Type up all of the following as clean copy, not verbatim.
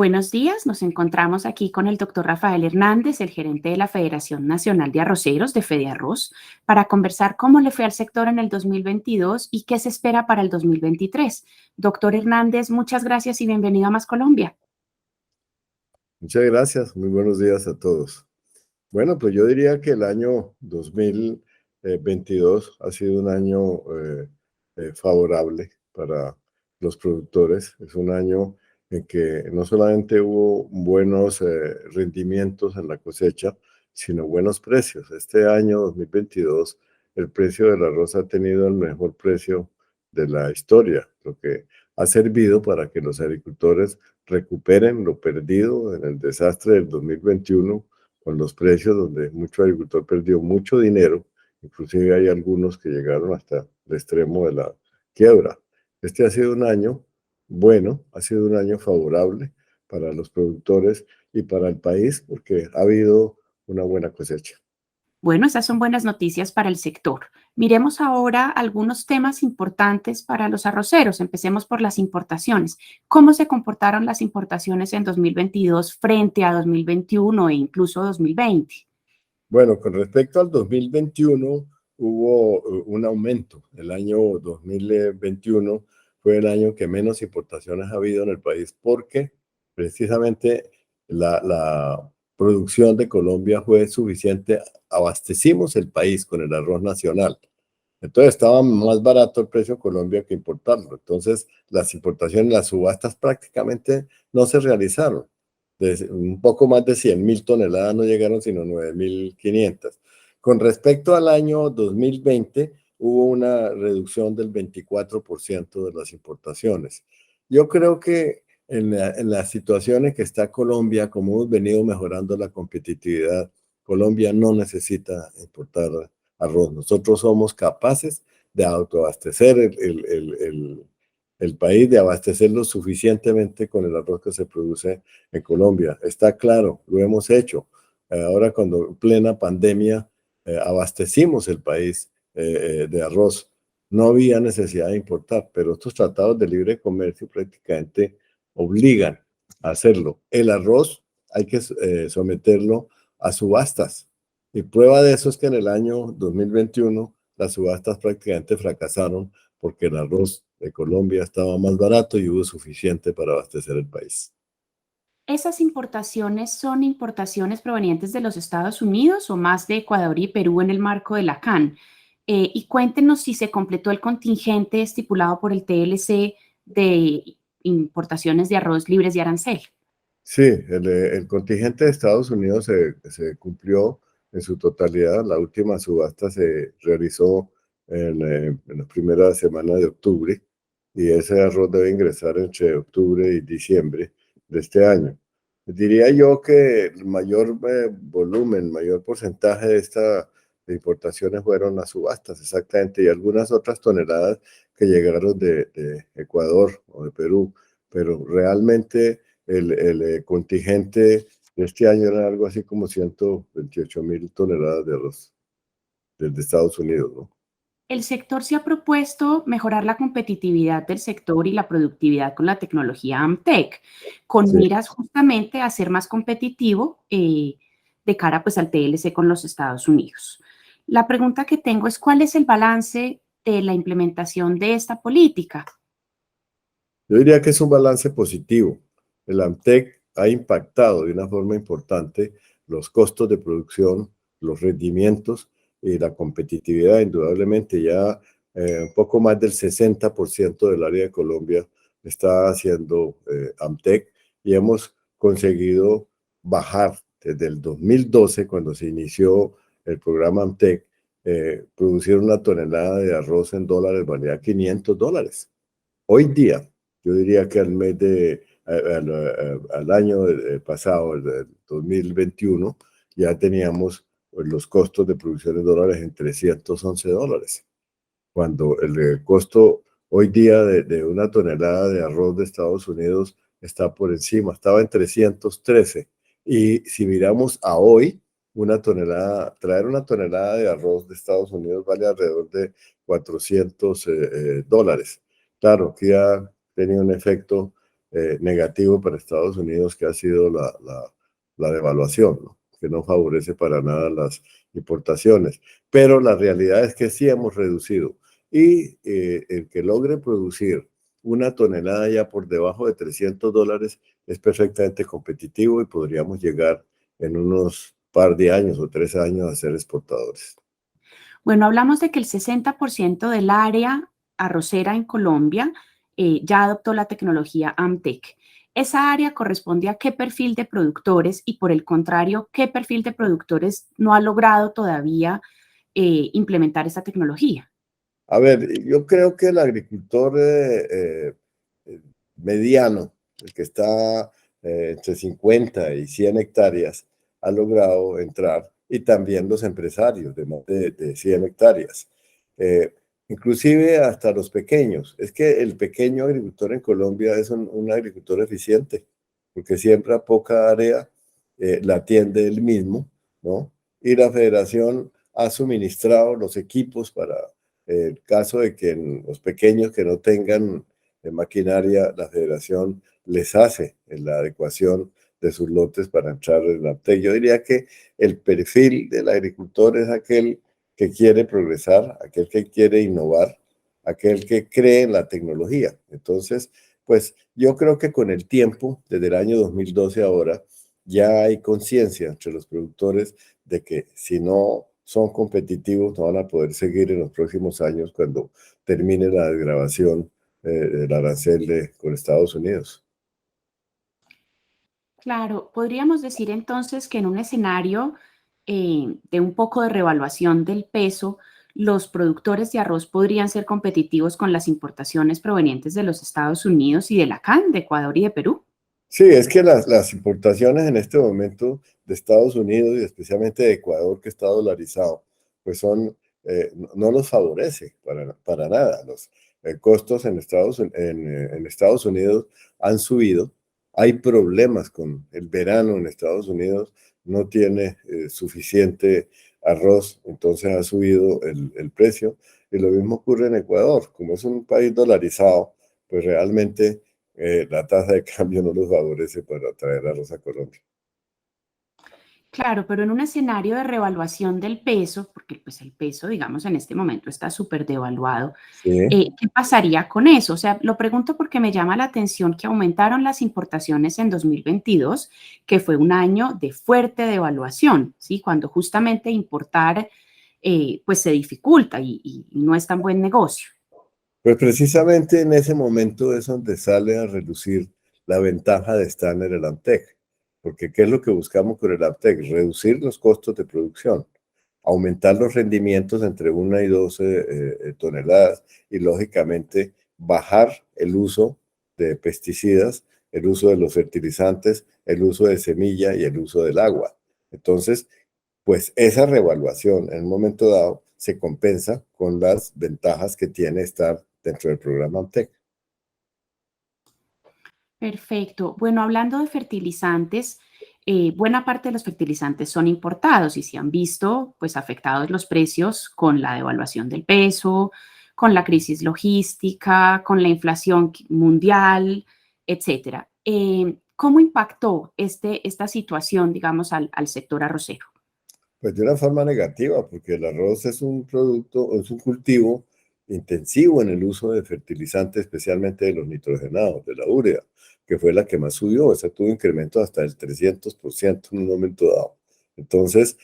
Buenos días, nos encontramos aquí con el doctor Rafael Hernández, el gerente de la Federación Nacional de Arroceros de FEDEARROZ, para conversar cómo le fue al sector en el 2022 y qué se espera para el 2023. Doctor Hernández, muchas gracias y bienvenido a Más Colombia. Muchas gracias, muy buenos días a todos. Bueno, pues yo diría que el año 2022 ha sido un año favorable para los productores. Es un año en que no solamente hubo buenos rendimientos en la cosecha, sino buenos precios. Este año 2022, el precio del arroz ha tenido el mejor precio de la historia, lo que ha servido para que los agricultores recuperen lo perdido en el desastre del 2021 con los precios donde mucho agricultor perdió mucho dinero, inclusive hay algunos que llegaron hasta el extremo de la quiebra. Este ha sido un año bueno, ha sido un año favorable para los productores y para el país porque ha habido una buena cosecha. Bueno, esas son buenas noticias para el sector. Miremos ahora algunos temas importantes para los arroceros. Empecemos por las importaciones. ¿Cómo se comportaron las importaciones en 2022 frente a 2021 e incluso 2020? Bueno, con respecto al 2021, hubo un aumento. El año 2021 fue el año que menos importaciones ha habido en el país porque precisamente la producción de Colombia fue suficiente. Abastecimos el país con el arroz nacional. Entonces estaba más barato el precio de Colombia que importarlo. Entonces las importaciones, las subastas prácticamente no se realizaron. Un poco más de 100.000 toneladas no llegaron, sino 9.500. Con respecto al año 2020, hubo una reducción del 24% de las importaciones. Yo creo que en las situaciones que está Colombia, como hemos venido mejorando la competitividad, Colombia no necesita importar arroz. Nosotros somos capaces de autoabastecer el país, de abastecerlo suficientemente con el arroz que se produce en Colombia. Está claro, lo hemos hecho. Ahora cuando en plena pandemia abastecimos el país de arroz, no había necesidad de importar, pero estos tratados de libre comercio prácticamente obligan a hacerlo. El arroz hay que someterlo a subastas. Y prueba de eso es que en el año 2021 las subastas prácticamente fracasaron porque el arroz de Colombia estaba más barato y hubo suficiente para abastecer el país. ¿Esas importaciones son importaciones provenientes de los Estados Unidos o más de Ecuador y Perú en el marco de la CAN? Y cuéntenos si se completó el contingente estipulado por el TLC de importaciones de arroz libres de arancel. Sí, el contingente de Estados Unidos se cumplió en su totalidad. La última subasta se realizó en la primera semana de octubre y ese arroz debe ingresar entre octubre y diciembre de este año. Diría yo que el mayor volumen, mayor porcentaje de estas importaciones fueron las subastas, exactamente, y algunas otras toneladas que llegaron de Ecuador o de Perú, pero realmente el contingente de este año era algo así como 128.000 toneladas de arroz desde Estados Unidos, ¿no? El sector se ha propuesto mejorar la competitividad del sector y la productividad con la tecnología AMTEC, con Sí. miras justamente a ser más competitivo de cara pues, al TLC con los Estados Unidos. La pregunta que tengo es, ¿cuál es el balance de la implementación de esta política? Yo diría que es un balance positivo. El AMTEC ha impactado de una forma importante los costos de producción, los rendimientos y la competitividad. Indudablemente ya un poco más del 60% del área de Colombia está haciendo AMTEC y hemos conseguido bajar desde el 2012, cuando se inició el programa AMTEC, producir una tonelada de arroz en dólares valía $500. Hoy día, yo diría que al año pasado, el 2021, ya teníamos pues, los costos de producción en dólares en $311, cuando el costo hoy día de una tonelada de arroz de Estados Unidos está por encima, estaba en 313. Y si miramos a hoy, traer una tonelada de arroz de Estados Unidos vale alrededor de $400. Claro, que ha tenido un efecto negativo para Estados Unidos, que ha sido la devaluación, ¿no? Que no favorece para nada las importaciones. Pero la realidad es que sí hemos reducido. Y el que logre producir una tonelada ya por debajo de $300 es perfectamente competitivo y podríamos llegar en unos par de años o 3 años a ser exportadores. Bueno, hablamos de que el 60% del área arrocera en Colombia ya adoptó la tecnología AMTEC. ¿Esa área corresponde a qué perfil de productores y por el contrario, qué perfil de productores no ha logrado todavía implementar esta tecnología? A ver, yo creo que el agricultor eh, mediano, el que está entre 50 y 100 hectáreas, ha logrado entrar, y también los empresarios de más de 100 hectáreas. Eh, Inclusive hasta los pequeños. Es que el pequeño agricultor en Colombia es un agricultor eficiente, porque siembra poca área, la atiende él mismo, ¿no? Y la federación ha suministrado los equipos para el caso de que los pequeños que no tengan maquinaria, la federación les hace la adecuación de sus lotes para entrar en la APTEC. Yo diría que el perfil del agricultor es aquel que quiere progresar, aquel que quiere innovar, aquel que cree en la tecnología. Entonces, pues yo creo que con el tiempo, desde el año 2012 ahora, ya hay conciencia entre los productores de que si no son competitivos no van a poder seguir en los próximos años cuando termine la desgravación del arancel con Estados Unidos. Claro, podríamos decir entonces que en un escenario de un poco de revaluación del peso, los productores de arroz podrían ser competitivos con las importaciones provenientes de los Estados Unidos y de la CAN, de Ecuador y de Perú. Sí, es que las importaciones en este momento de Estados Unidos y especialmente de Ecuador, que está dolarizado, pues no los favorece para nada. Los costos en Estados Unidos han subido. Hay problemas con el verano en Estados Unidos, no tiene suficiente arroz, entonces ha subido el precio. Y lo mismo ocurre en Ecuador. Como es un país dolarizado, pues realmente la tasa de cambio no los favorece para traer arroz a Colombia. Claro, pero en un escenario de revaluación del peso, porque pues el peso, digamos, en este momento está súper devaluado, Sí. ¿qué pasaría con eso? O sea, lo pregunto porque me llama la atención que aumentaron las importaciones en 2022, que fue un año de fuerte devaluación, ¿sí? Cuando justamente importar pues se dificulta y no es tan buen negocio. Pues precisamente en ese momento es donde sale a reducir la ventaja de estar en el AMTEC, porque ¿qué es lo que buscamos con el AMTEC? Reducir los costos de producción, aumentar los rendimientos entre 1 y 12 toneladas y lógicamente bajar el uso de pesticidas, el uso de los fertilizantes, el uso de semilla y el uso del agua. Entonces, pues esa revaluación en un momento dado se compensa con las ventajas que tiene estar dentro del programa AMTEC. Perfecto. Bueno, hablando de fertilizantes, buena parte de los fertilizantes son importados y se han visto pues afectados los precios con la devaluación del peso, con la crisis logística, con la inflación mundial, etcétera. ¿Cómo impactó esta situación, digamos, al sector arrocero? Pues de una forma negativa, porque el arroz es un producto, es un cultivo intensivo en el uso de fertilizantes, especialmente de los nitrogenados, de la urea, que fue la que más subió. Esa tuvo incremento hasta el 300% en un momento dado. Entonces,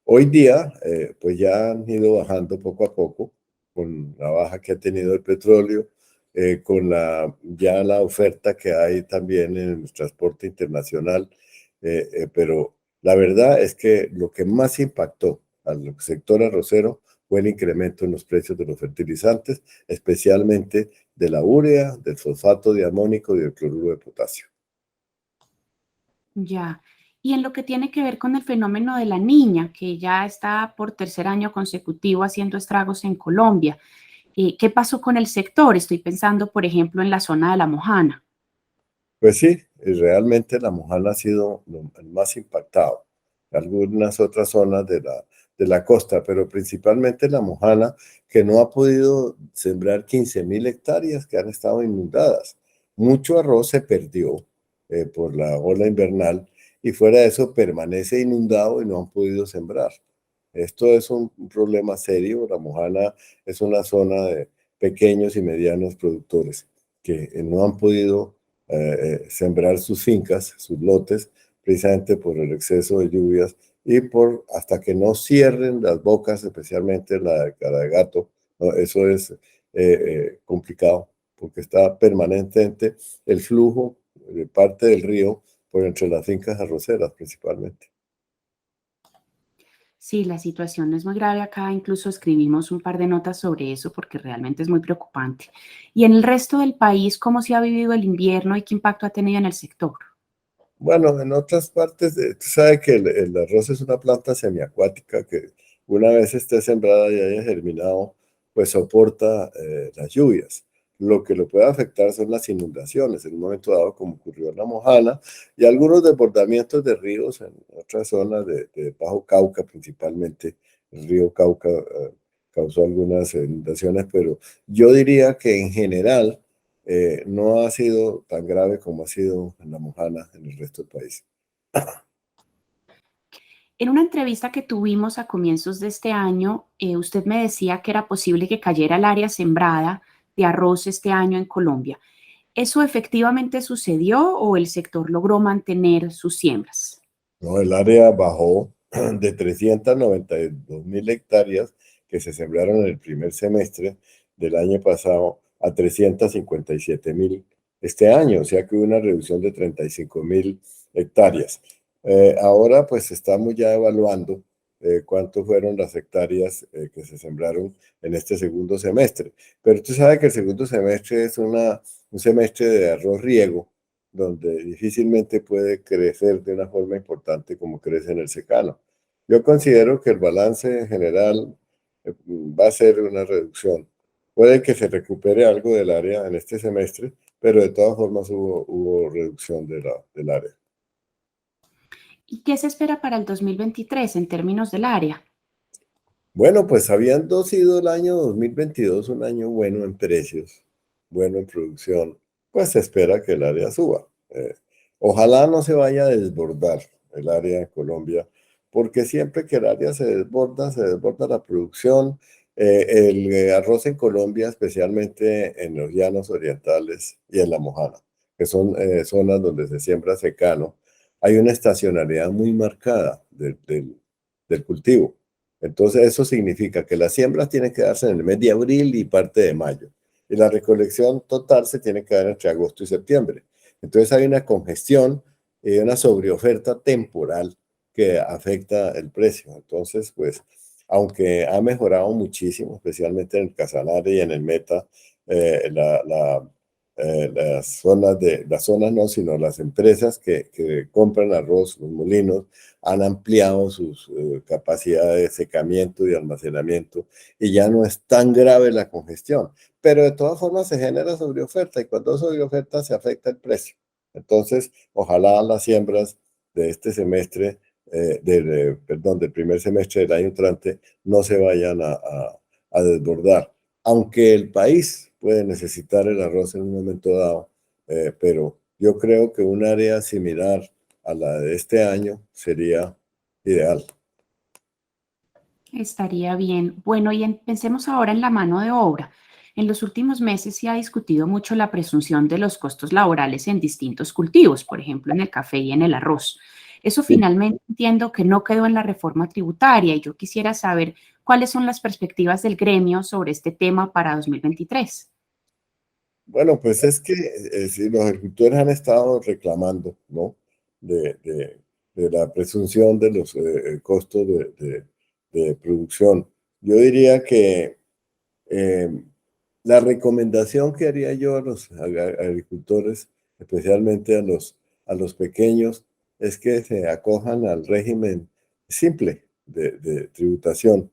hoy día, pues ya han ido bajando poco a poco con la baja que ha tenido el petróleo, con ya la oferta que hay también en el transporte internacional, pero la verdad es que lo que más impactó al sector arrocero fue el incremento en los precios de los fertilizantes, especialmente de la urea, del sulfato de amónico y del cloruro de potasio. Ya. Y en lo que tiene que ver con el fenómeno de la niña, que ya está por tercer año consecutivo haciendo estragos en Colombia, ¿qué pasó con el sector? Estoy pensando, por ejemplo, en la zona de La Mojana. Pues sí, realmente la Mojana ha sido el más impactado. Algunas otras zonas de la costa, pero principalmente la Mojana, que no ha podido sembrar 15.000 hectáreas que han estado inundadas. mucho arroz se perdió por la ola invernal y fuera de eso permanece inundado y no han podido sembrar. Esto es un problema serio. La Mojana es una zona de pequeños y medianos productores que no han podido sembrar sus fincas, sus lotes, precisamente por el exceso de lluvias y por hasta que no cierren las bocas, especialmente la de Cara de Gato, ¿no? Eso es complicado porque está permanentemente el flujo de parte del río por entre las fincas arroceras principalmente. Sí, la situación es muy grave acá, incluso escribimos un par de notas sobre eso porque realmente es muy preocupante. Y en el resto del país, ¿cómo se ha vivido el invierno y qué impacto ha tenido en el sector? Bueno, en otras partes, tú sabes que el arroz es una planta semiacuática que una vez esté sembrada y haya germinado, pues soporta las lluvias. Lo que lo puede afectar son las inundaciones en un momento dado, como ocurrió en La Mojana, y algunos desbordamientos de ríos en otras zonas de Bajo Cauca, principalmente. El río Cauca causó algunas inundaciones, pero yo diría que en general no ha sido tan grave como ha sido en La Mojana en el resto del país. En una entrevista que tuvimos a comienzos de este año, usted me decía que era posible que cayera el área sembrada de arroz este año en Colombia. ¿Eso efectivamente sucedió o el sector logró mantener sus siembras? ¿No? El área bajó de 392.000 hectáreas que se sembraron en el primer semestre del año pasado a 357.000 este año, o sea que hubo una reducción de 35.000 hectáreas. Ahora pues estamos ya evaluando cuánto fueron las hectáreas que se sembraron en este segundo semestre. Pero tú sabes que el segundo semestre es un semestre de arroz riego, donde difícilmente puede crecer de una forma importante como crece en el secano. Yo considero que el balance en general va a ser una reducción. Puede que se recupere algo del área en este semestre, pero de todas formas hubo reducción del área. ¿Y qué se espera para el 2023 en términos del área? Bueno, pues habiendo sido el año 2022 un año bueno en precios, bueno en producción, pues se espera que el área suba. Ojalá no se vaya a desbordar el área de Colombia, porque siempre que el área se desborda la producción. El arroz en Colombia, especialmente en los llanos orientales y en La Mojana, que son zonas donde se siembra secano, hay una estacionalidad muy marcada del cultivo. Entonces eso significa que las siembras tienen que darse en el mes de abril y parte de mayo. Y la recolección total se tiene que dar entre agosto y septiembre. Entonces hay una congestión y una sobreoferta temporal que afecta el precio. Entonces, pues, aunque ha mejorado muchísimo, especialmente en el Casanare y en el Meta, eh, la, la, las zonas no, sino las empresas que compran arroz, los molinos, han ampliado sus capacidades de secamiento y almacenamiento y ya no es tan grave la congestión. Pero de todas formas se genera sobreoferta y cuando hay sobreoferta se afecta el precio. Entonces, ojalá las siembras de este semestre, perdón, del primer semestre del año entrante, no se vayan a desbordar. Aunque el país puede necesitar el arroz en un momento dado, pero yo creo que un área similar a la de este año sería ideal. Estaría bien. Bueno, y pensemos ahora en la mano de obra. En los últimos meses se ha discutido mucho la presunción de los costos laborales en distintos cultivos, por ejemplo, en el café y en el arroz. Eso Sí. finalmente entiendo que no quedó en la reforma tributaria y yo quisiera saber cuáles son las perspectivas del gremio sobre este tema para 2023. Bueno, pues es que sí, los agricultores han estado reclamando, ¿no? De, de- de la presunción de los costos de producción. Yo diría que Eh, la recomendación que haría yo a los agricultores, especialmente a los pequeños, es que se acojan al régimen simple de tributación,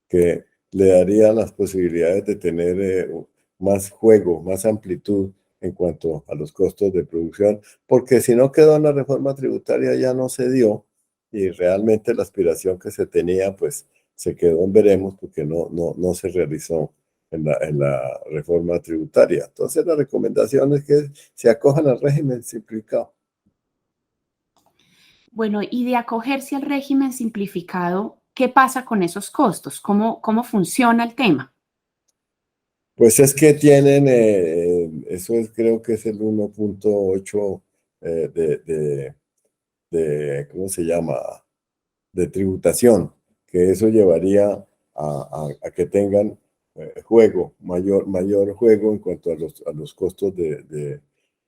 que le daría las posibilidades de tener más juego, más amplitud en cuanto a los costos de producción, porque si no quedó en la reforma tributaria ya no se dio y realmente la aspiración que se tenía pues se quedó en veremos porque no se realizó. en la reforma tributaria. Entonces, la recomendación es que se acojan al régimen simplificado. Bueno, y de acogerse al régimen simplificado, ¿qué pasa con esos costos? ¿Cómo funciona el tema? Pues es que tienen, eso es, creo que es el 1.8 ¿cómo se llama? De tributación, que eso llevaría a que tengan mayor juego en cuanto a los costos de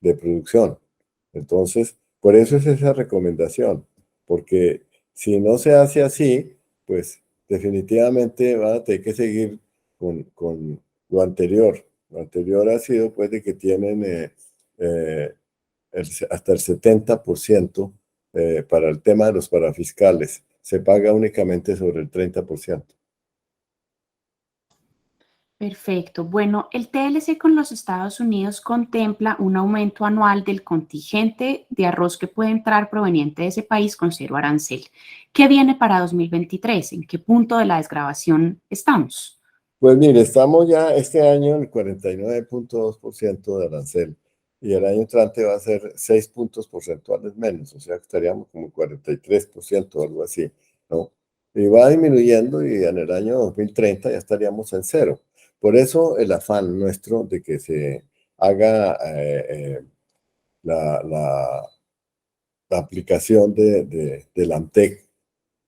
producción. Entonces, por eso es esa recomendación, porque si no se hace así, pues definitivamente van a tener que seguir con lo anterior. Lo anterior ha sido pues de que tienen eh, hasta el 70% para el tema de los parafiscales. Se paga únicamente sobre el 30%. Perfecto. Bueno, el TLC con los Estados Unidos contempla un aumento anual del contingente de arroz que puede entrar proveniente de ese país con cero arancel. ¿Qué viene para 2023? ¿En qué punto de la desgravación estamos? Pues mire, estamos ya este año en el 49.2% de arancel y el año entrante va a ser 6 puntos porcentuales menos, o sea que estaríamos como 43% o algo así, ¿no? Y va disminuyendo y en el año 2030 ya estaríamos en cero. Por eso el afán nuestro de que se haga la, la, la aplicación del AMTEC,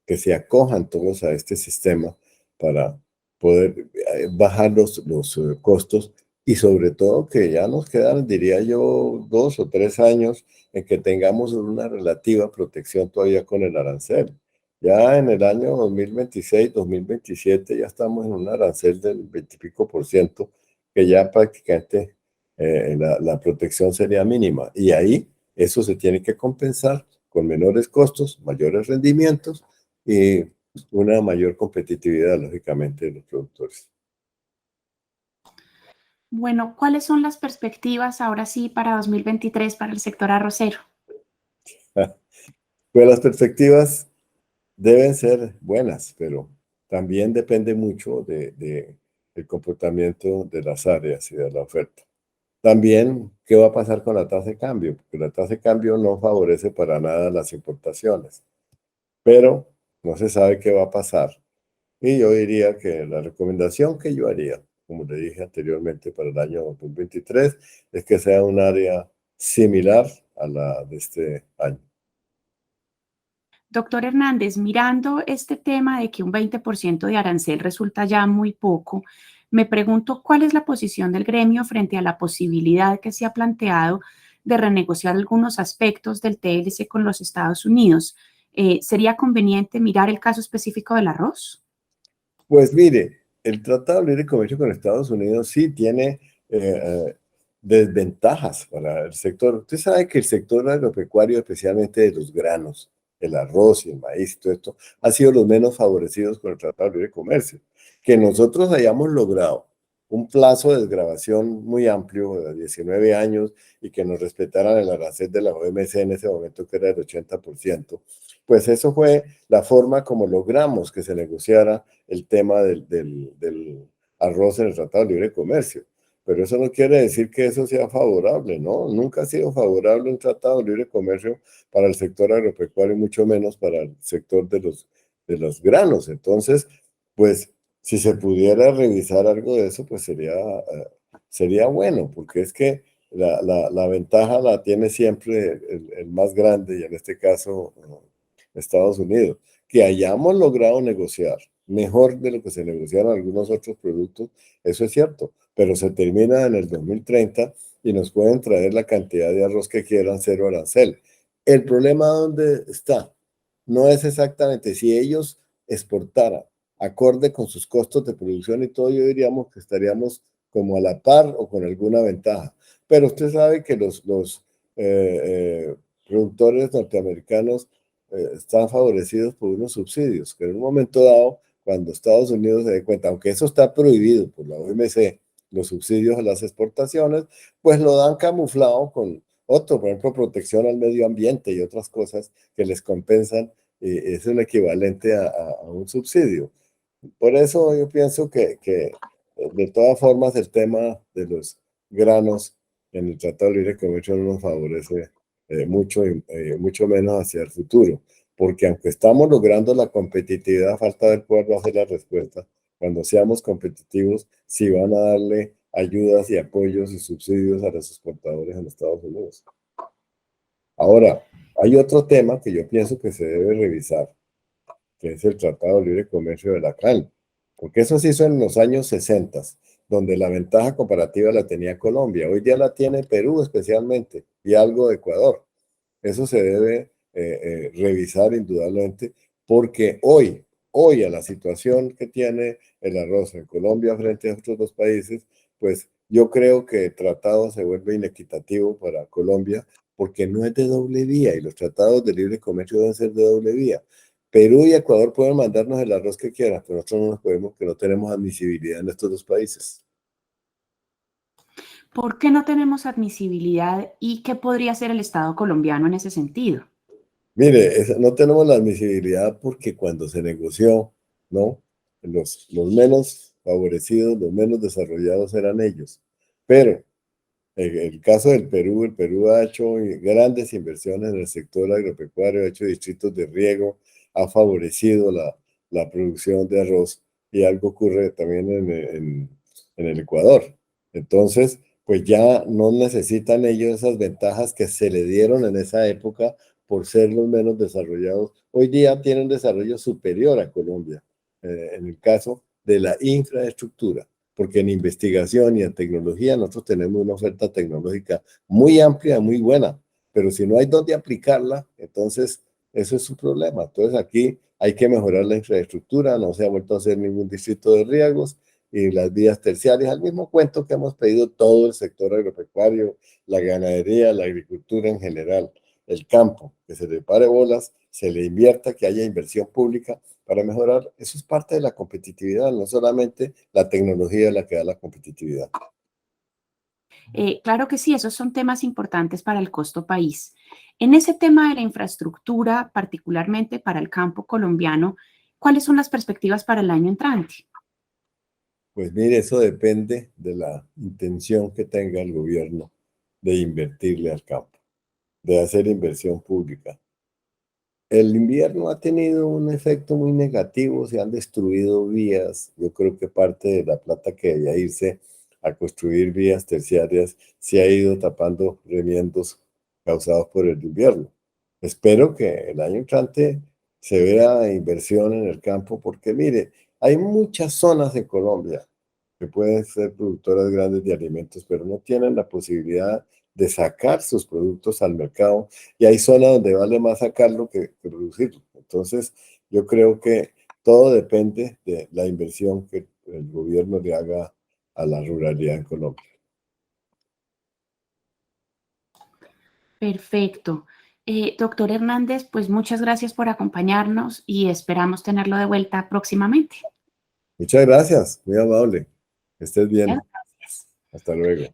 que se acojan todos a este sistema para poder bajar los costos y sobre todo que ya nos quedan, diría yo, 2 o 3 años en que tengamos una relativa protección todavía con el arancel. Ya en el año 2026, 2027 ya estamos en un arancel del 20 y pico por ciento, que ya prácticamente la protección sería mínima. Y ahí eso se tiene que compensar con menores costos, mayores rendimientos y una mayor competitividad, lógicamente, de los productores. Bueno, ¿cuáles son las perspectivas ahora sí para 2023 para el sector arrocero? Pues las perspectivas deben ser buenas, pero también depende mucho del comportamiento de las áreas y de la oferta. También, ¿qué va a pasar con la tasa de cambio? Porque la tasa de cambio no favorece para nada las importaciones, pero no se sabe qué va a pasar. Y yo diría que la recomendación que yo haría, como le dije anteriormente para el año 2023, es que sea un área similar a la de este año. Doctor Hernández, mirando este tema de que un 20% de arancel resulta ya muy poco, me pregunto cuál es la posición del gremio frente a la posibilidad que se ha planteado de renegociar algunos aspectos del TLC con los Estados Unidos. ¿Sería conveniente mirar el caso específico del arroz? Pues mire, el Tratado de Libre Comercio con Estados Unidos sí tiene desventajas para el sector. Usted sabe que el sector agropecuario, especialmente de los granos, el arroz y el maíz y todo esto, ha sido los menos favorecidos con el Tratado de Libre Comercio. Que nosotros hayamos logrado un plazo de desgravación muy amplio, de 19 años, y que nos respetaran el arancel de la OMC en ese momento, que era del 80%, pues eso fue la forma como logramos que se negociara el tema del arroz en el Tratado de Libre Comercio. Pero eso no quiere decir que eso sea favorable, ¿no? Nunca ha sido favorable un tratado de libre comercio para el sector agropecuario y mucho menos para el sector de los granos. Entonces, pues, si se pudiera revisar algo de eso, pues sería bueno, porque es que la ventaja la tiene siempre el más grande, y en este caso Estados Unidos. Que hayamos logrado negociar mejor de lo que se negociaron algunos otros productos, eso es cierto, pero se termina en el 2030 y nos pueden traer la cantidad de arroz que quieran, cero arancel. El problema, ¿dónde está? No es exactamente si ellos exportaran acorde con sus costos de producción y todo, yo diríamos que estaríamos como a la par o con alguna ventaja. Pero usted sabe que los productores norteamericanos están favorecidos por unos subsidios, que en un momento dado, cuando Estados Unidos se dé cuenta, aunque eso está prohibido por la OMC, los subsidios a las exportaciones, pues lo dan camuflado con otro, por ejemplo, protección al medio ambiente y otras cosas que les compensan, es un equivalente a un subsidio. Por eso yo pienso que de todas formas, el tema de los granos en el Tratado de Libre Comercio no nos favorece mucho, mucho menos hacia el futuro, porque aunque estamos logrando la competitividad, falta ver cuál va a ser la respuesta. Cuando seamos competitivos, si van a darle ayudas y apoyos y subsidios a los exportadores en Estados Unidos. Ahora, hay otro tema que yo pienso que se debe revisar, que es el Tratado de Libre Comercio de la CAN, porque eso se hizo en los años 60, donde la ventaja comparativa la tenía Colombia. Hoy día la tiene Perú especialmente y algo de Ecuador. Eso se debe revisar indudablemente, porque hoy a la situación que tiene el arroz en Colombia frente a otros dos países, pues yo creo que el tratado se vuelve inequitativo para Colombia porque no es de doble vía y los tratados de libre comercio deben ser de doble vía. Perú y Ecuador pueden mandarnos el arroz que quieran, pero nosotros no nos podemos, que no tenemos admisibilidad en estos dos países. ¿Por qué no tenemos admisibilidad y qué podría hacer el Estado colombiano en ese sentido? Mire, no tenemos la admisibilidad porque cuando se negoció, ¿no? Los menos favorecidos, los menos desarrollados eran ellos. Pero en el caso del Perú, el Perú ha hecho grandes inversiones en el sector agropecuario, ha hecho distritos de riego, ha favorecido la producción de arroz y algo ocurre también en el Ecuador. Entonces, pues ya no necesitan ellos esas ventajas que se le dieron en esa época por ser los menos desarrollados. Hoy día tienen desarrollo superior a Colombia, en el caso de la infraestructura, porque en investigación y en tecnología nosotros tenemos una oferta tecnológica muy amplia, muy buena, pero si no hay dónde aplicarla, entonces eso es su problema. Entonces aquí hay que mejorar la infraestructura, no se ha vuelto a hacer ningún distrito de riegos y las vías terciarias, al mismo cuento que hemos pedido todo el sector agropecuario, la ganadería, la agricultura en general, el campo, que se le pare bolas, se le invierta, que haya inversión pública para mejorar. Eso es parte de la competitividad, no solamente la tecnología la que da la competitividad. Claro que sí, esos son temas importantes para el costo país. En ese tema de la infraestructura, particularmente para el campo colombiano, ¿cuáles son las perspectivas para el año entrante? Pues mire, eso depende de la intención que tenga el gobierno de invertirle al campo, de hacer inversión pública. El invierno ha tenido un efecto muy negativo, se han destruido vías. Yo creo que parte de la plata que debía irse a construir vías terciarias se ha ido tapando remiendos causados por el invierno. Espero que el año entrante se vea inversión en el campo, porque mire, hay muchas zonas en Colombia que pueden ser productoras grandes de alimentos, pero no tienen la posibilidad de sacar sus productos al mercado y hay zonas donde vale más sacarlo que producirlo. Entonces, yo creo que todo depende de la inversión que el gobierno le haga a la ruralidad en Colombia. Perfecto. Doctor Hernández, pues muchas gracias por acompañarnos y esperamos tenerlo de vuelta próximamente. Muchas gracias, muy amable. Que estés Muchas bien. gracias. Hasta luego.